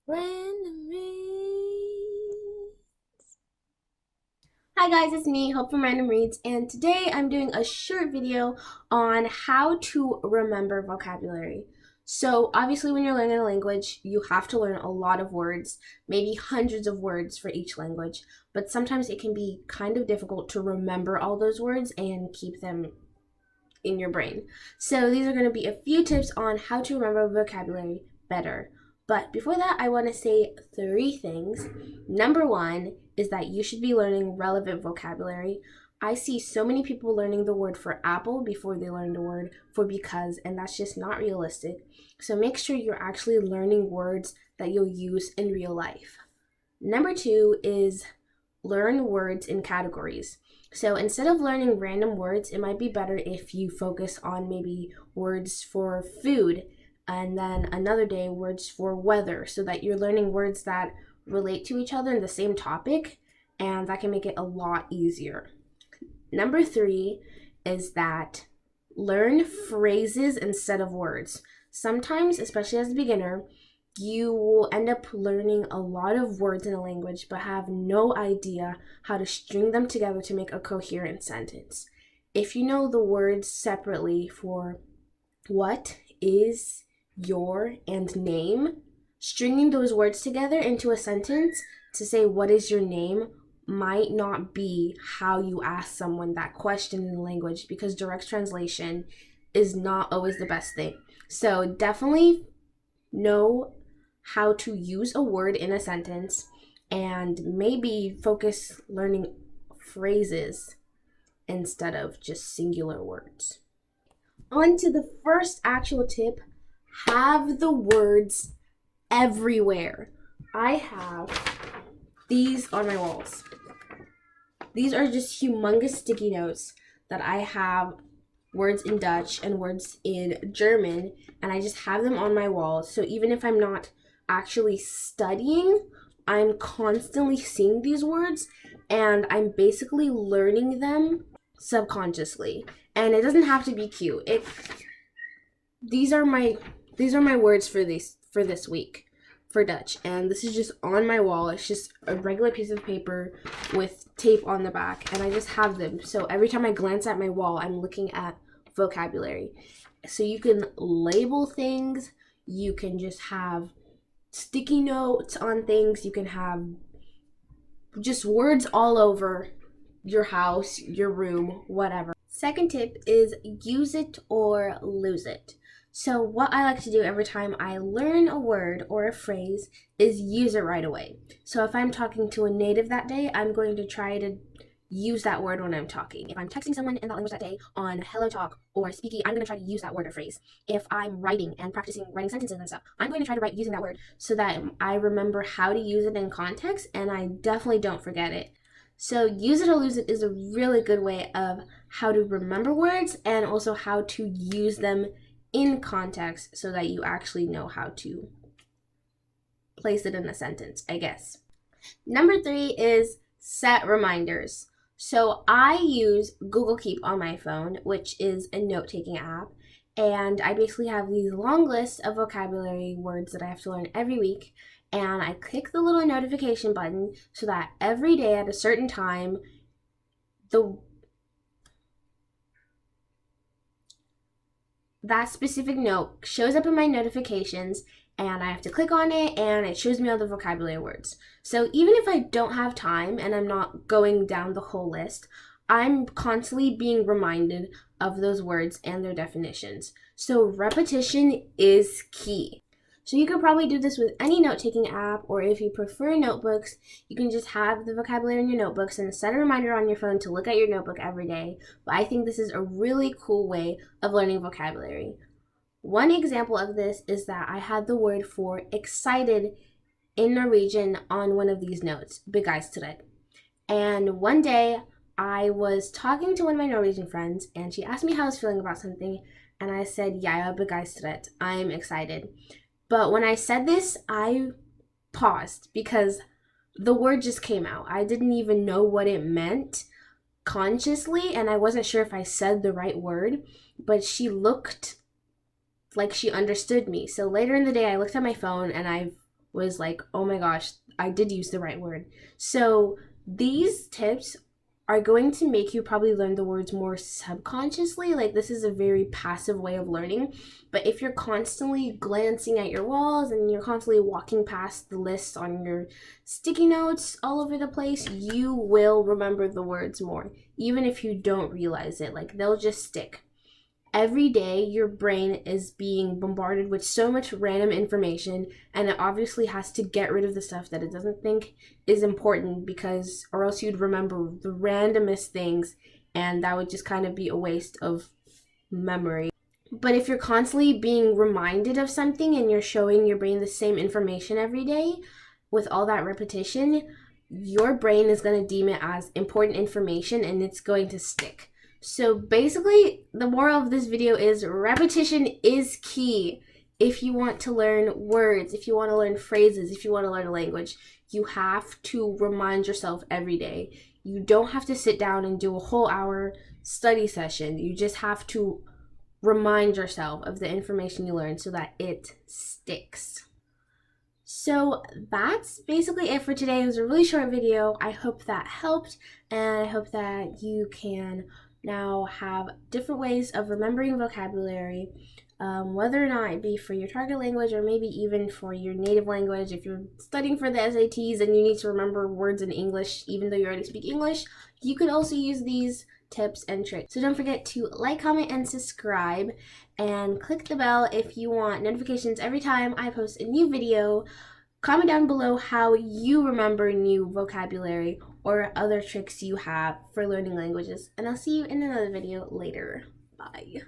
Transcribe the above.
Random Reads. Hi guys, it's me, Hope from Random Reads, and today I'm doing a short video on how to remember vocabulary. So obviously when you're learning a language, you have to learn a lot of words, maybe hundreds of words for each language, but sometimes it can be kind of difficult to remember all those words and keep them in your brain. So these are going to be a few tips on how to remember vocabulary better. But before that, I want to say 3 things. Number one is that you should be learning relevant vocabulary. I see so many people learning the word for apple before they learn the word for because, and that's just not realistic. So make sure you're actually learning words that you'll use in real life. Number two is learn words in categories. So instead of learning random words, it might be better if you focus on maybe words for food and then another day words for weather so that you're learning words that relate to each other in the same topic, and that can make it a lot easier. Number three is that learn phrases instead of words. Sometimes, especially as a beginner, you will end up learning a lot of words in a language but have no idea how to string them together to make a coherent sentence. If you know the words separately for what, is, your, and name, stringing those words together into a sentence to say what is your name might not be how you ask someone that question in the language, because direct translation is not always the best thing. So definitely know how to use a word in a sentence and maybe focus learning phrases instead of just singular words. On to the first actual tip: have the words everywhere. I have these on my walls. These are just humongous sticky notes that I have words in Dutch and words in German, and I just have them on my wall. So even if I'm not actually studying, I'm constantly seeing these words and I'm basically learning them subconsciously. And it doesn't have to be cute. These are my words for this week for Dutch, and this is just on my wall. It's just a regular piece of paper with tape on the back, and I just have them. So every time I glance at my wall, I'm looking at vocabulary. So you can label things, you can just have sticky notes on things, you can have just words all over your house, your room, whatever. Second tip is use it or lose it. So what I like to do every time I learn a word or a phrase is use it right away. So if I'm talking to a native that day, I'm going to try to use that word when I'm talking. If I'm texting someone in that language that day on Hello Talk or speaking, I'm going to try to use that word or phrase. If I'm writing and practicing writing sentences and stuff, I'm going to try to write using that word so that I remember how to use it in context and I definitely don't forget it. So use it or lose it is a really good way of how to remember words and also how to use them in context so that you actually know how to place it in a sentence, I guess. Number 3 is set reminders. So I use Google Keep on my phone, which is a note-taking app, and I basically have these long lists of vocabulary words that I have to learn every week, and I click the little notification button so that every day at a certain time, that specific note shows up in my notifications, and I have to click on it and it shows me all the vocabulary words. So even if I don't have time and I'm not going down the whole list, I'm constantly being reminded of those words and their definitions. So repetition is key. So you could probably do this with any note-taking app, or if you prefer notebooks, you can just have the vocabulary in your notebooks and set a reminder on your phone to look at your notebook every day. But I think this is a really cool way of learning vocabulary. One example of this is that I had the word for excited in Norwegian on one of these notes, begeistret. And one day I was talking to one of my Norwegian friends and she asked me how I was feeling about something, and I said, jeg er begeistret, I'm excited. But when I said this, I paused because the word just came out. I didn't even know what it meant consciously, and I wasn't sure if I said the right word, but she looked like she understood me. So later in the day, I looked at my phone and I was like, oh my gosh, I did use the right word. So these tips are going to make you probably learn the words more subconsciously. Like, this is a very passive way of learning. But if you're constantly glancing at your walls and you're constantly walking past the lists on your sticky notes all over the place, you will remember the words more, even if you don't realize it. Like, they'll just stick. Every day, your brain is being bombarded with so much random information, and it obviously has to get rid of the stuff that it doesn't think is important, because, or else you'd remember the randomest things, and that would just kind of be a waste of memory. But if you're constantly being reminded of something and you're showing your brain the same information every day with all that repetition, your brain is going to deem it as important information and it's going to stick. So basically, the moral of this video is repetition is key. If you want to learn words, if you want to learn phrases, if you want to learn a language, you have to remind yourself every day. You don't have to sit down and do a whole hour study session. You just have to remind yourself of the information you learned so that it sticks. So that's basically it for today. It was a really short video. I hope that helped, and I hope that you can now have different ways of remembering vocabulary, whether or not it be for your target language or maybe even for your native language. If you're studying for the SATs and you need to remember words in English even though you already speak English, you could also use these tips and tricks. So don't forget to like, comment, and subscribe, and click the bell if you want notifications every time I post a new video. Comment down below how you remember new vocabulary or other tricks you have for learning languages, and I'll see you in another video later. Bye.